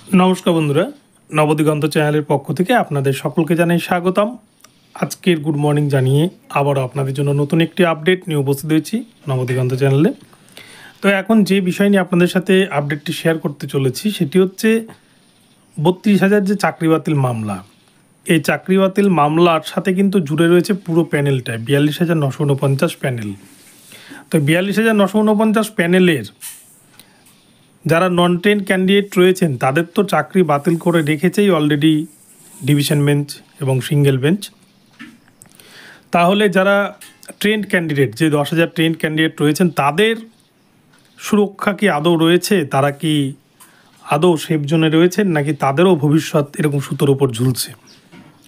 नमस्कार बंधुरा नवदिगंत चैनल पक्ष থেকে আপনাদের সকলকে জানাই স্বাগতম। আজকের গুড মর্নিং জানিয়ে আবার আপনাদের জন্য নতুন একটি আপডেট নিয়ে উপস্থিত হয়েছি নবদিগন্ত চ্যানেলে। তো এখন যে বিষয় নিয়ে আপনাদের সাথে আপডেটটি শেয়ার করতে চলেছি সেটি হচ্ছে ৩২,০০০ যে চাকরি বাতিল মামলা, এই চাকরি বাতিল মামলার সাথে কিন্তু জুড়ে রয়েছে পুরো প্যানেলটা ৪২,৯৪৯ প্যানেল। তো ৪২,৯৪৯ প্যানেলের যারা নন ট্রেন ক্যান্ডিডেট রয়েছেন তাদের তো চাকরি বাতিল করে রেখেছেই অলরেডি ডিভিশন বেঞ্চ এবং সিঙ্গেল বেঞ্চ। তাহলে যারা ট্রেন্ড ক্যান্ডিডেট, যে ১০,০০০ ট্রেন্ড ক্যান্ডিডেট রয়েছেন তাদের সুরক্ষা কি আদৌ রয়েছে? তারা কি আদৌ সেফ জোনে রয়েছেন নাকি তাদেরও ভবিষ্যৎ এরকম সুতোর উপর ঝুলছে?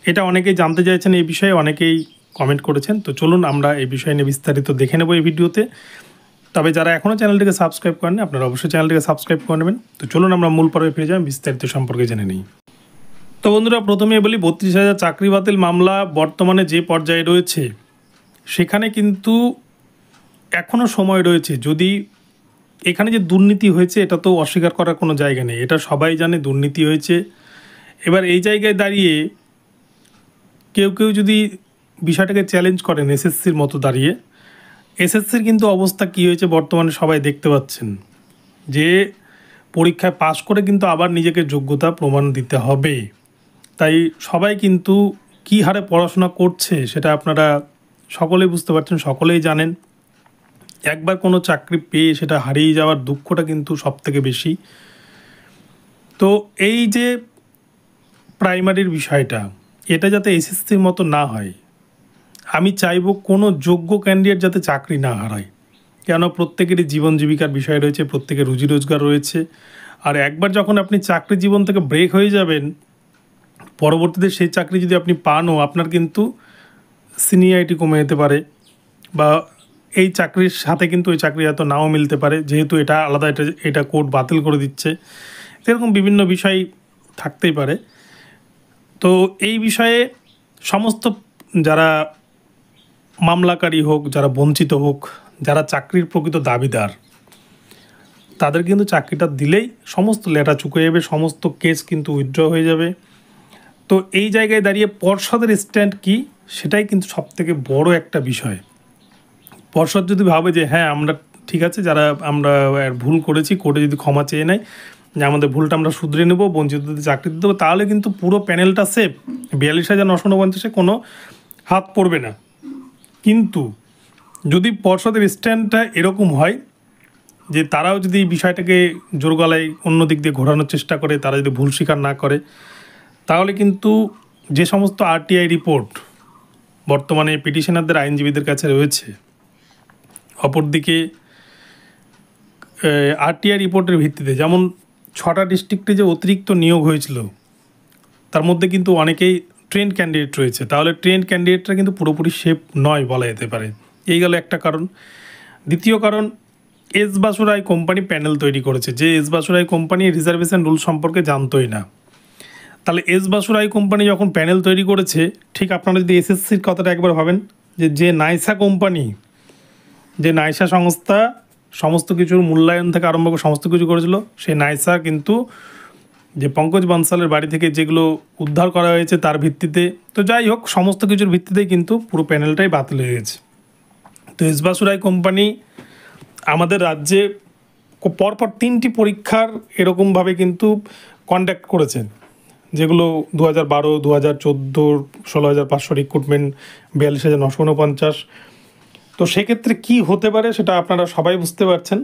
এটা অনেকেই জানতে চাইছেন, এই বিষয়ে অনেকেই কমেন্ট করেছেন। তো চলুন আমরা এই বিষয় নিয়ে বিস্তারিত দেখে নেব এই ভিডিওতে। তবে যারা এখনও চ্যানেলটিকে সাবস্ক্রাইব করেন আপনারা অবশ্যই চ্যানেলটিকে সাবস্ক্রাইব করে নেবেন। তো চলুন আমরা মূল পর্বে ফিরে যাই, বিস্তারিত সম্পর্কে জেনে নিই। তো বন্ধুরা প্রথমেই বলি ৩২,০০০ চাকরি বাতিল মামলা বর্তমানে যে পর্যায়ে রয়েছে সেখানে কিন্তু এখনও সময় রয়েছে। যদি এখানে যে দুর্নীতি হয়েছে এটা তো অস্বীকার করার কোনো জায়গা নেই, এটা সবাই জানে দুর্নীতি হয়েছে। এবার এই জায়গায় দাঁড়িয়ে কেউ কেউ যদি বিষয়টাকে চ্যালেঞ্জ করেন এসএসসির মতো দাঁড়িয়ে, এসএসসির কিন্তু অবস্থা কী হয়েছে বর্তমানে সবাই দেখতে পাচ্ছেন, যে পরীক্ষায় পাশ করে কিন্তু আবার নিজেকে যোগ্যতা প্রমাণ দিতে হবে। তাই সবাই কিন্তু কী হারে পড়াশোনা করছে সেটা আপনারা সকলেই বুঝতে পারছেন, সকলেই জানেন। একবার কোনো চাকরি পেয়ে সেটা হারিয়ে যাওয়ার দুঃখটা কিন্তু সবথেকে বেশি। তো এই যে প্রাইমারির বিষয়টা, এটা যাতে এসএসসির মতো না হয়, আমি চাইব কোনো যোগ্য ক্যান্ডিডেট যাতে চাকরি না হারায়। কেন, প্রত্যেকেরই জীবন জীবিকার বিষয় রয়েছে, প্রত্যেকের রুজি রোজগার রয়েছে। আর একবার যখন আপনি চাকরি জীবন থেকে ব্রেক হয়ে যাবেন, পরবর্তীতে সেই চাকরি যদি আপনি পানও, আপনার কিন্তু সিনিয়রিটি কমে যেতে পারে, বা এই চাকরির সাথে কিন্তু ওই চাকরি এত নাও মিলতে পারে, যেহেতু এটা আলাদা, এটা কোর্ট বাতিল করে দিচ্ছে, এরকম বিভিন্ন বিষয় থাকতেই পারে। তো এই বিষয়ে সমস্ত যারা মামলাকারী হোক, যারা বঞ্চিত হোক, যারা চাকরির প্রকৃত দাবিদার, তাদের কিন্তু চাকরিটা দিলেই সমস্ত লেটা চুকে যাবে, সমস্ত কেস কিন্তু উইথড্র হয়ে যাবে। তো এই জায়গায় দাঁড়িয়ে পর্ষদের স্ট্যান্ড কি, সেটাই কিন্তু সবথেকে বড় একটা বিষয়। পর্ষদ যদি ভাবে যে হ্যাঁ আমরা ঠিক আছে, যারা আমরা ভুল করেছি, কোর্টে যদি ক্ষমা চেয়ে নেয় যে আমাদের ভুলটা আমরা শুধরে নেব, বঞ্চিতদের চাকরি দিতে দেবো, তাহলে কিন্তু পুরো প্যানেলটা সেফ, ৪২,৯৪৯ কোনো হাত পড়বে না। কিন্তু যদি পর্ষদের স্ট্যান্ডটা এরকম হয় যে তারাও যদি এই বিষয়টাকে জোর গলায় অন্য দিক দিয়ে ঘোরানোর চেষ্টা করে, তারা যদি ভুল স্বীকার না করে, তাহলে কিন্তু যে সমস্ত আরটিআই রিপোর্ট বর্তমানে পিটিশনারদের আইনজীবীদের কাছে রয়েছে, অপরদিকে আরটিআই রিপোর্টের ভিত্তিতে যেমন ৬টা ডিস্ট্রিক্টে যে অতিরিক্ত নিয়োগ হয়েছিল তার মধ্যে কিন্তু অনেকেই ট্রেন্ড ক্যান্ডিডেট রয়েছে, তাহলে ট্রেন্ড ক্যান্ডিডেটরা কিন্তু পুরোপুরি সেফ নয় বলা যেতে পারে। এই গেল একটা কারণ। দ্বিতীয় কারণ, এস বাসুরাই কোম্পানি প্যানেল তৈরি করেছে, যে S Basuroy company reservation rule সম্পর্কে জানতোই না। তাহলে এস বাসুরাই কোম্পানি যখন প্যানেল তৈরি করেছে, ঠিক আপনারা যদি এসএসসির কথাটা একবার ভাবেন, যে নাইসা কোম্পানি, যে নাইসা সংস্থা সমস্ত কিছুর মূল্যায়ন থেকে আরম্ভ করে সমস্ত কিছু করেছিল, সেই নাইসা কিন্তু যে পঙ্কজ বানসালের বাড়ি থেকে যেগুলো উদ্ধার করা হয়েছে তার ভিত্তিতে, তো যাই হোক সমস্ত কিছুর ভিত্তিতেই কিন্তু পুরো প্যানেলটাই বাতিল হয়ে গেছে। তো এস বাসুরাই কোম্পানি আমাদের রাজ্যে পরপর ৩টি পরীক্ষার এরকমভাবে কিন্তু কন্ডাক্ট করেছেন, যেগুলো ২০১২, ২০১৪, ১৬,৫০০ রিক্রুটমেন্ট, ৪২,৯৪৯। তো সেক্ষেত্রে কী হতে পারে সেটা আপনারা সবাই বুঝতে পারছেন।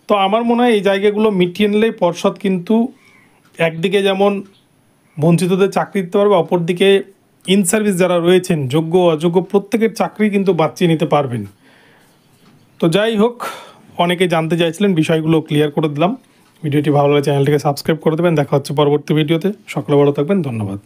তো আমার মনে হয় এই জায়গাগুলো মিটিয়ে নিলে পর্ষদ কিন্তু একদিকে যেমন বঞ্চিতদের চাকরি দিতে পারবে, অপরদিকে ইন সার্ভিস যারা রয়েছেন যোগ্য অযোগ্য প্রত্যেকের চাকরি কিন্তু বাঁচিয়ে নিতে পারবেন। তো যাই হোক, অনেকে জানতে চাইছিলেন, বিষয়গুলো ক্লিয়ার করে দিলাম। ভিডিওটি ভালো লাগলে চ্যানেলটিকে সাবস্ক্রাইব করে দেবেন। দেখা হচ্ছে পরবর্তী ভিডিওতে। সকলে ভালো থাকবেন, ধন্যবাদ।